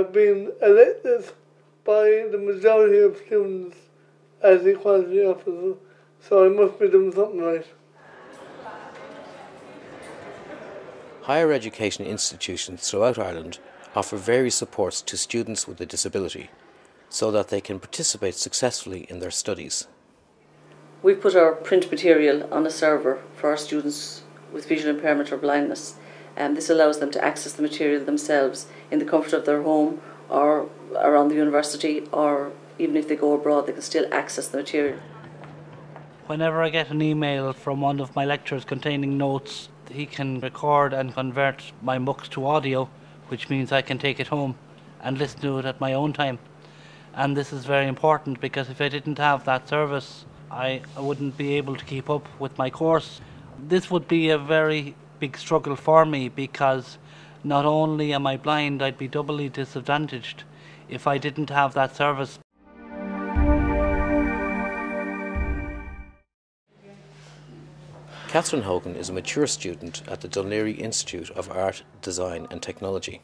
have been elected by the majority of students as equality officer, so I must be doing something right. Higher education institutions throughout Ireland offer various supports to students with a disability so that they can participate successfully in their studies. We put our print material on a server for our students with visual impairment or blindness, and this allows them to access the material themselves in the comfort of their home or around the university, or even if they go abroad they can still access the material. Whenever I get an email from one of my lecturers containing notes, he can record and convert my MOOCs to audio, which means I can take it home and listen to it at my own time. And this is very important because if I didn't have that service, I wouldn't be able to keep up with my course. This would be a very big struggle for me because not only am I blind, I'd be doubly disadvantaged if I didn't have that service. Catherine Hogan is a mature student at the Dún Laoghaire Institute of Art, Design and Technology.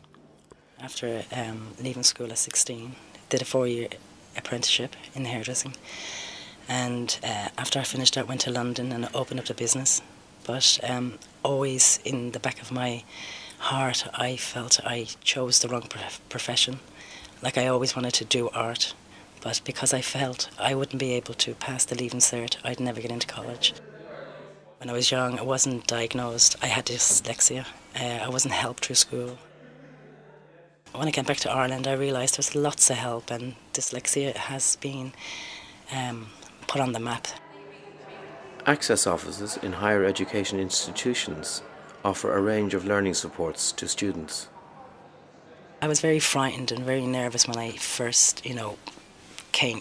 After leaving school at 16, did a 4-year apprenticeship in hairdressing, and after I finished I went to London and opened up the business, but always in the back of my heart I felt I chose the wrong profession. Like I always wanted to do art, but because I felt I wouldn't be able to pass the Leaving Cert, I'd never get into college. When I was young, I wasn't diagnosed. I had dyslexia. I wasn't helped through school. When I came back to Ireland, I realised there was lots of help, and dyslexia has been put on the map. Access offices in higher education institutions offer a range of learning supports to students. I was very frightened and very nervous when I first,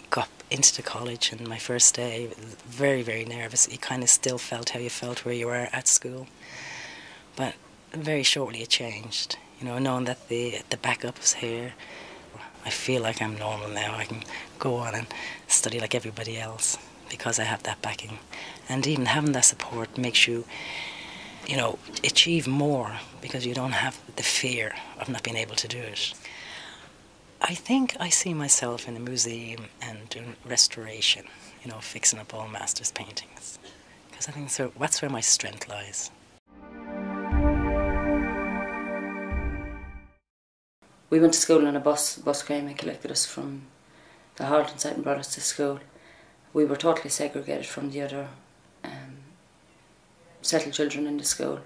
got into the college, and my first day, very, very nervous. You kind of still felt how you felt where you were at school. But very shortly it changed, knowing that the backup was here. I feel like I'm normal now. I can go on and study like everybody else because I have that backing. And even having that support makes you, achieve more because you don't have the fear of not being able to do it. I think I see myself in a museum and doing restoration, fixing up all masters' paintings. Because I think that's where my strength lies. We went to school on a bus came and collected us from the Harleton site and brought us to school. We were totally segregated from the other settled children in the school.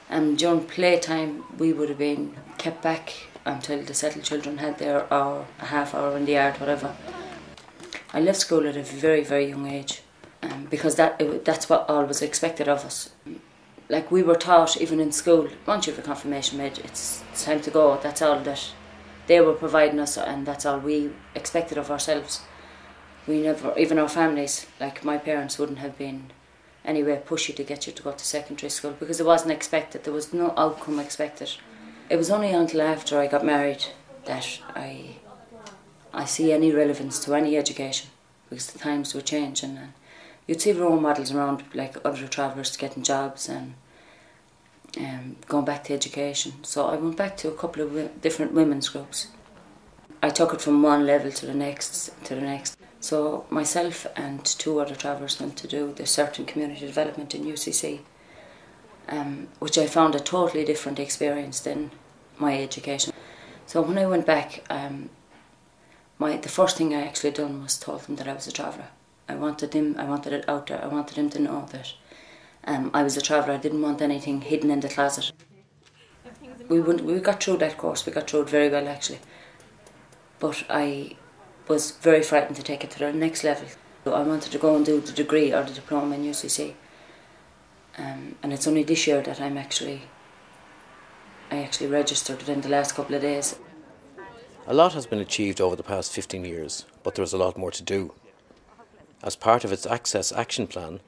And during playtime we would have been kept back until the settled children had their hour, a half hour in the yard, whatever. I left school at a very, very young age because that's what all was expected of us. Like we were taught, even in school, once you have a confirmation made, it's time to go. That's all that they were providing us, and that's all we expected of ourselves. We never, even our families, like my parents wouldn't have been anyway pushy to get you to go to secondary school because it wasn't expected. There was no outcome expected. It was only until after I got married that I see any relevance to any education, because the times were changing and you'd see role models around like other travellers getting jobs and going back to education. So I went back to a couple of different women's groups. I took it from one level to the next. So myself and 2 other travellers went to do the Cert in Community Development in UCC, which I found a totally different experience than my education. So when I went back, the first thing I actually done was told them that I was a traveller. I wanted it out there. I wanted him to know that I was a traveller. I didn't want anything hidden in the closet. We got through that course. We got through it very well, actually. But I was very frightened to take it to the next level. So I wanted to go and do the degree or the diploma in UCC. And it's only this year that I actually registered within the last couple of days. A lot has been achieved over the past 15 years, but there is a lot more to do. As part of its Access Action Plan,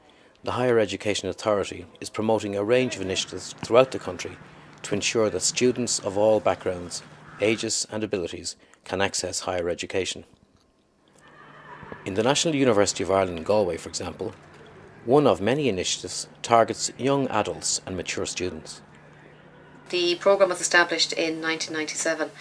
the Higher Education Authority is promoting a range of initiatives throughout the country to ensure that students of all backgrounds, ages and abilities can access higher education. In the National University of Ireland in Galway, for example, one of many initiatives targets young adults and mature students. The programme was established in 1997